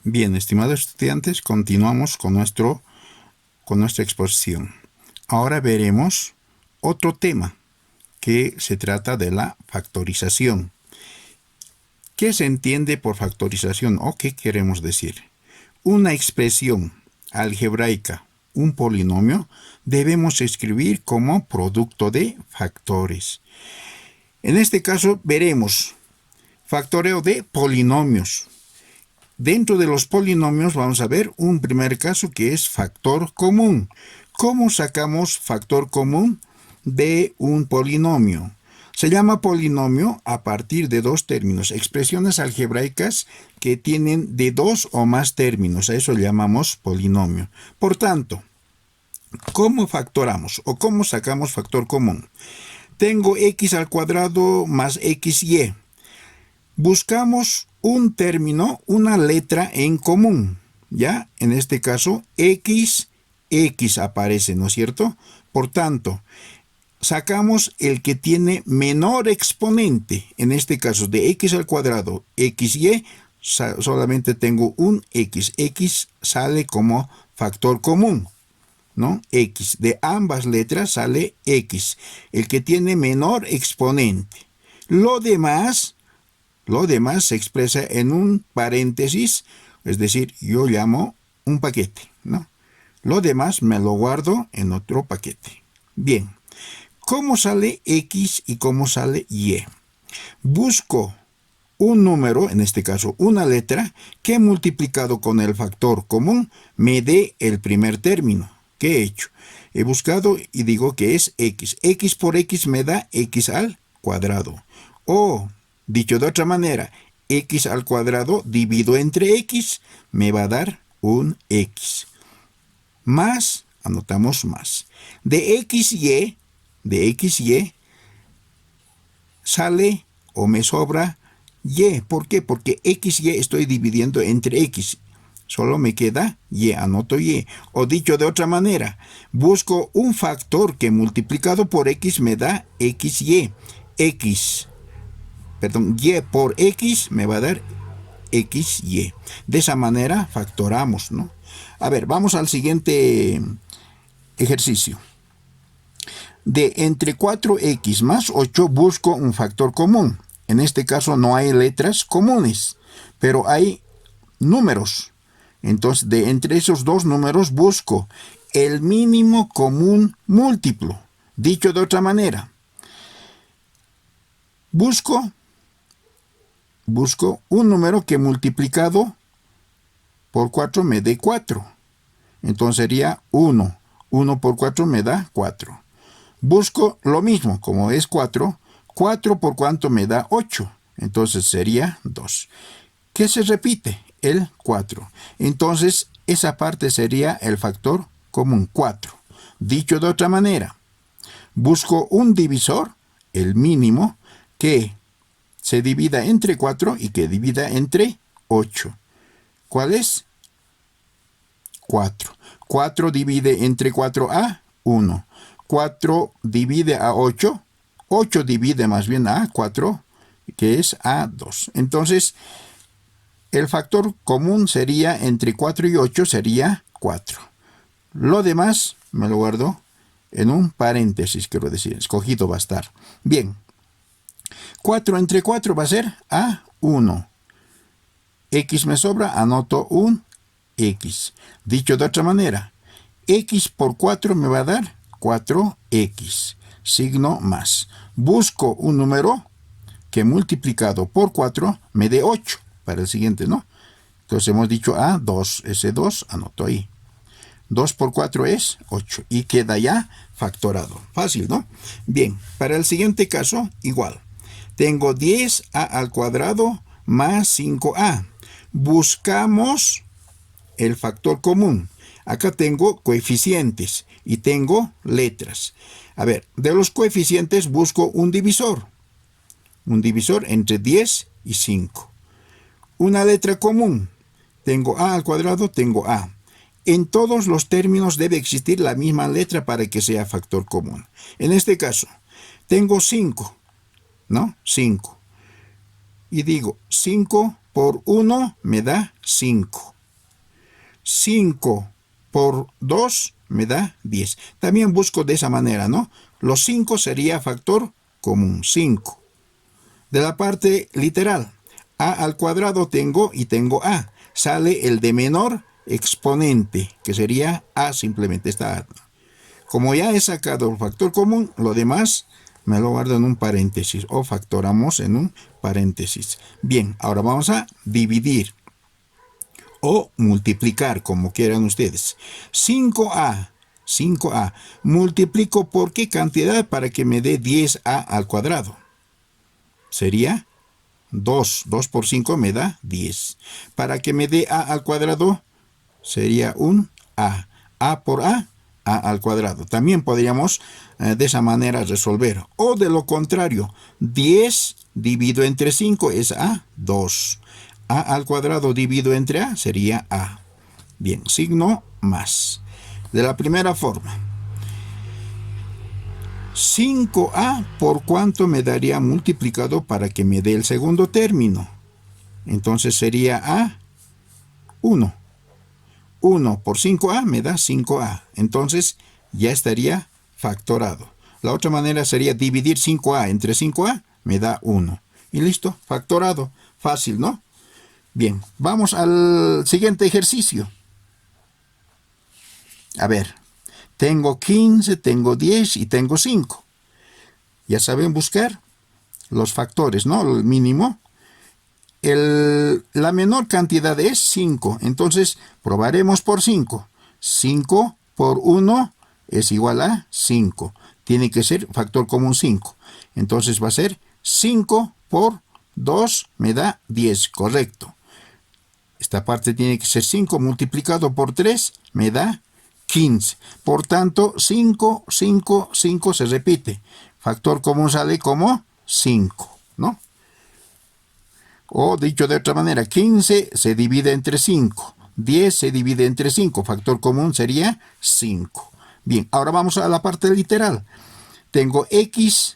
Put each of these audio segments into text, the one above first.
Bien, estimados estudiantes, continuamos con nuestra exposición. Ahora veremos otro tema que se trata de la factorización. ¿Qué se entiende por factorización o qué queremos decir? Una expresión algebraica, un polinomio, debemos escribir como producto de factores. En este caso veremos factoreo de polinomios. Dentro de los polinomios vamos a ver un primer caso que es factor común. ¿Cómo sacamos factor común de un polinomio? Se llama polinomio a partir de dos términos, expresiones algebraicas que tienen de dos o más términos. A eso le llamamos polinomio. Por tanto, ¿cómo factoramos o cómo sacamos factor común? Tengo x al cuadrado más xy. Buscamos un término, una letra en común, ¿ya? En este caso, x aparece, ¿no es cierto? Por tanto, sacamos el que tiene menor exponente. En este caso, de x al cuadrado, xy, solamente tengo un x. X sale como factor común, ¿no? X. De ambas letras sale x, el que tiene menor exponente. Lo demás se expresa en un paréntesis, es decir, yo llamo un paquete, ¿no? Lo demás me lo guardo en otro paquete. Bien, ¿cómo sale x y cómo sale y? Busco un número, en este caso una letra, que multiplicado con el factor común me dé el primer término. ¿Qué he hecho? He buscado y digo que es x. X por x me da x al cuadrado. O, dicho de otra manera, x al cuadrado dividido entre x me va a dar un x. Más, anotamos más. De xy sale o me sobra y. ¿Por qué? Porque xy estoy dividiendo entre x. Solo me queda y, anoto y. O dicho de otra manera, busco un factor que multiplicado por x me da xy. Y por x me va a dar xy. De esa manera factoramos, ¿no? A ver, vamos al siguiente ejercicio. De entre 4x más 8 busco un factor común. En este caso no hay letras comunes, pero hay números. Entonces, de entre esos dos números busco el mínimo común múltiplo. Dicho de otra manera, busco un número que multiplicado por 4 me dé 4. Entonces sería 1. 1 por 4 me da 4. Busco lo mismo, como es 4. 4 por cuánto me da 8. Entonces sería 2. ¿Qué se repite? El 4. Entonces esa parte sería el factor común 4. Dicho de otra manera, busco un divisor, el mínimo, que se divida entre 4 y que divida entre 8. ¿Cuál es? 4. 4 divide entre 4 a 1. 4 divide a 8. 8 divide más bien a 4, que es a 2. Entonces, el factor común sería entre 4 y 8, sería 4. Lo demás me lo guardo en un paréntesis, quiero decir, escogido va a estar. Bien. 4 entre 4 va a ser a 1. X me sobra, anoto un x. Dicho de otra manera, x por 4 me va a dar 4x. Signo más. Busco un número que multiplicado por 4 me dé 8. Para el siguiente, ¿no? Entonces hemos dicho a 2. Ese 2 anoto ahí. 2 por 4 es 8. Y queda ya factorado. Fácil, ¿no? Bien, para el siguiente caso, igual. Tengo 10a al cuadrado más 5a. Buscamos el factor común. Acá tengo coeficientes y tengo letras. A ver, de los coeficientes busco un divisor. Un divisor entre 10 y 5. Una letra común. Tengo a al cuadrado, tengo a. En todos los términos debe existir la misma letra para que sea factor común. En este caso, tengo 5. ¿No? 5. Y digo, 5 por 1 me da 5. 5 por 2 me da 10. También busco de esa manera, ¿no? Los 5 sería factor común, 5. De la parte literal, a al cuadrado tengo y tengo a. Sale el de menor exponente, que sería a simplemente, está a. Como ya he sacado el factor común, lo demás me lo guardo en un paréntesis o factoramos en un paréntesis. Bien, ahora vamos a dividir o multiplicar, como quieran ustedes. 5a multiplico por qué cantidad para que me dé 10a al cuadrado. Sería 2. 2 por 5 me da 10. Para que me dé a al cuadrado sería un a. A por a al cuadrado. También podríamos de esa manera resolver. O de lo contrario, 10 dividido entre 5 es a 2. A al cuadrado dividido entre a sería a. Bien, signo más. De la primera forma, 5a por cuánto me daría multiplicado para que me dé el segundo término. Entonces sería a 1. 1 por 5a me da 5a. Entonces ya estaría factorado. La otra manera sería dividir 5a entre 5a, me da 1. Y listo, factorado. Fácil, ¿no? Bien, vamos al siguiente ejercicio. A ver, tengo 15, tengo 10 y tengo 5. Ya saben buscar los factores, ¿no? El mínimo. La menor cantidad es 5. Entonces, probaremos por 5. 5 por 1 es igual a 5. Tiene que ser factor común 5. Entonces va a ser 5 por 2 me da 10. Correcto. Esta parte tiene que ser 5 multiplicado por 3 me da 15. Por tanto, 5, 5, 5 se repite. Factor común sale como 5, ¿no? O dicho de otra manera, 15 se divide entre 5. 10 se divide entre 5. Factor común sería 5. Bien, ahora vamos a la parte literal. Tengo x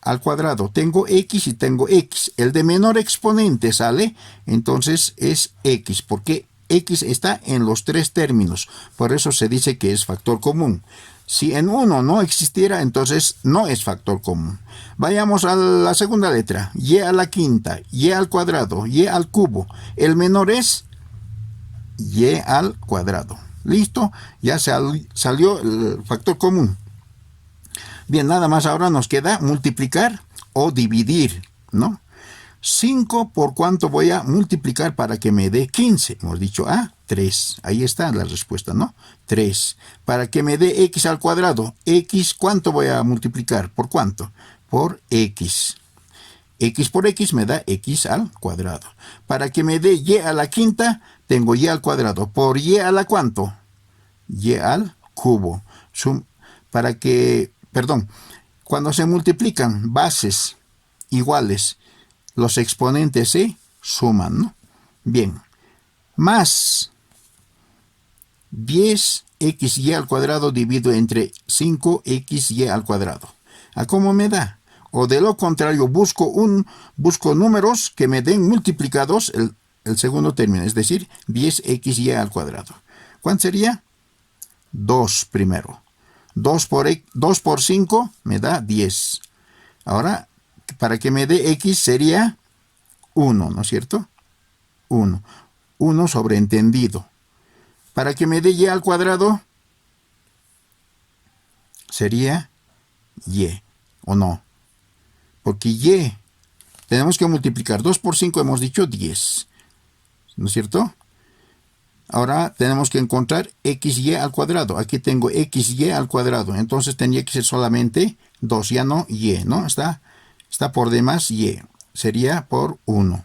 al cuadrado. Tengo x y tengo x. El de menor exponente sale, entonces es x, porque x está en los tres términos. Por eso se dice que es factor común. Si en uno no existiera, entonces no es factor común. Vayamos a la segunda letra. Y a la quinta, y al cuadrado, y al cubo. El menor es y al cuadrado. ¿Listo? Ya salió el factor común. Bien, nada más ahora nos queda multiplicar o dividir, ¿no? 5 por cuánto voy a multiplicar para que me dé 15. Hemos dicho 3. Ahí está la respuesta, ¿no? 3. Para que me dé x al cuadrado. X, ¿cuánto voy a multiplicar? ¿Por cuánto? Por x. X por x me da x al cuadrado. Para que me dé y a la quinta, tengo y al cuadrado. ¿Por y a la cuánto? Y al cubo. Cuando se multiplican bases iguales, los exponentes se suman, ¿no? Bien, más 10xy al cuadrado dividido entre 5xy al cuadrado. ¿A cómo me da? O de lo contrario, busco números que me den multiplicados el segundo término, es decir, 10xy al cuadrado. ¿Cuánto sería? 2 primero. 2 por 5 me da 10. Ahora, para que me dé x sería 1, ¿no es cierto? 1. 1 sobreentendido. Para que me dé y al cuadrado sería y, ¿o no? Porque y tenemos que multiplicar. 2 por 5 hemos dicho 10, ¿no es cierto? Ahora tenemos que encontrar xy al cuadrado. Aquí tengo xy al cuadrado. Entonces tendría que ser solamente 2, ya no y, ¿no? Está por demás y. Sería por 1.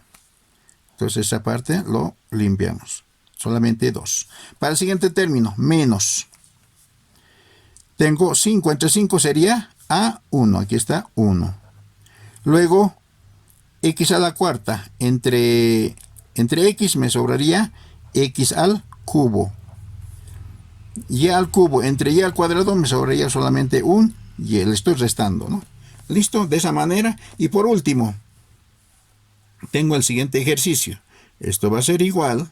Entonces esa parte lo limpiamos. Solamente 2. Para el siguiente término, menos. Tengo 5. Entre 5 sería a1. Aquí está 1. Luego, x a la cuarta. Entre x me sobraría x al cubo. Y al cubo. Entre y al cuadrado me sobraría solamente un y. Le estoy restando, ¿no? ¿Listo? De esa manera. Y por último, tengo el siguiente ejercicio. Esto va a ser igual.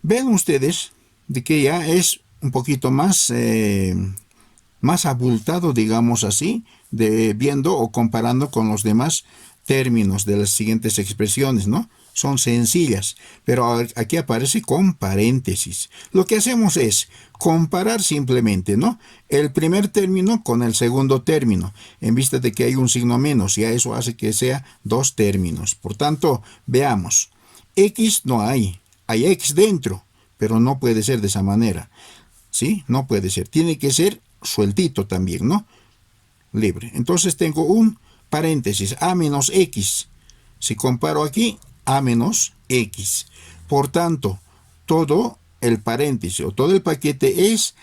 Ven ustedes de que ya es un poquito más, más abultado, digamos así, viendo o comparando con los demás términos de las siguientes expresiones, ¿no? Son sencillas, pero aquí aparece con paréntesis. Lo que hacemos es comparar simplemente, ¿no? El primer término con el segundo término, en vista de que hay un signo menos, ya eso hace que sea dos términos. Por tanto, veamos. X no hay X dentro, pero no puede ser de esa manera. ¿Sí? No puede ser. Tiene que ser sueltito también, ¿no? Libre. Entonces tengo un paréntesis, A menos X. Si comparo aquí, A menos X. Por tanto, todo el paréntesis o todo el paquete es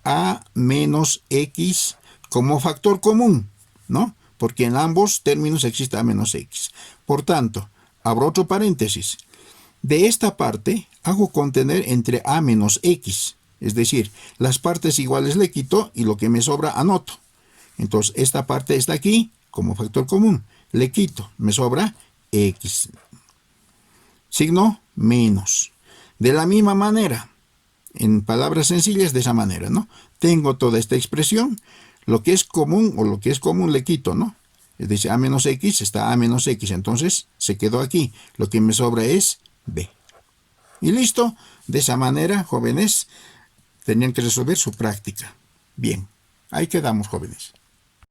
A menos X como factor común, ¿no? Porque en ambos términos existe A menos X. Por tanto, abro otro paréntesis. De esta parte hago contener entre A menos X. Es decir, las partes iguales le quito y lo que me sobra anoto. Entonces, esta parte está aquí como factor común. Le quito, me sobra X. Signo menos. De la misma manera, en palabras sencillas, de esa manera, ¿no? Tengo toda esta expresión, lo que es común o lo que es común le quito, ¿no? Es decir, A menos X está A menos X, entonces se quedó aquí. Lo que me sobra es B. Y listo. De esa manera, jóvenes, tenían que resolver su práctica. Bien, ahí quedamos, jóvenes.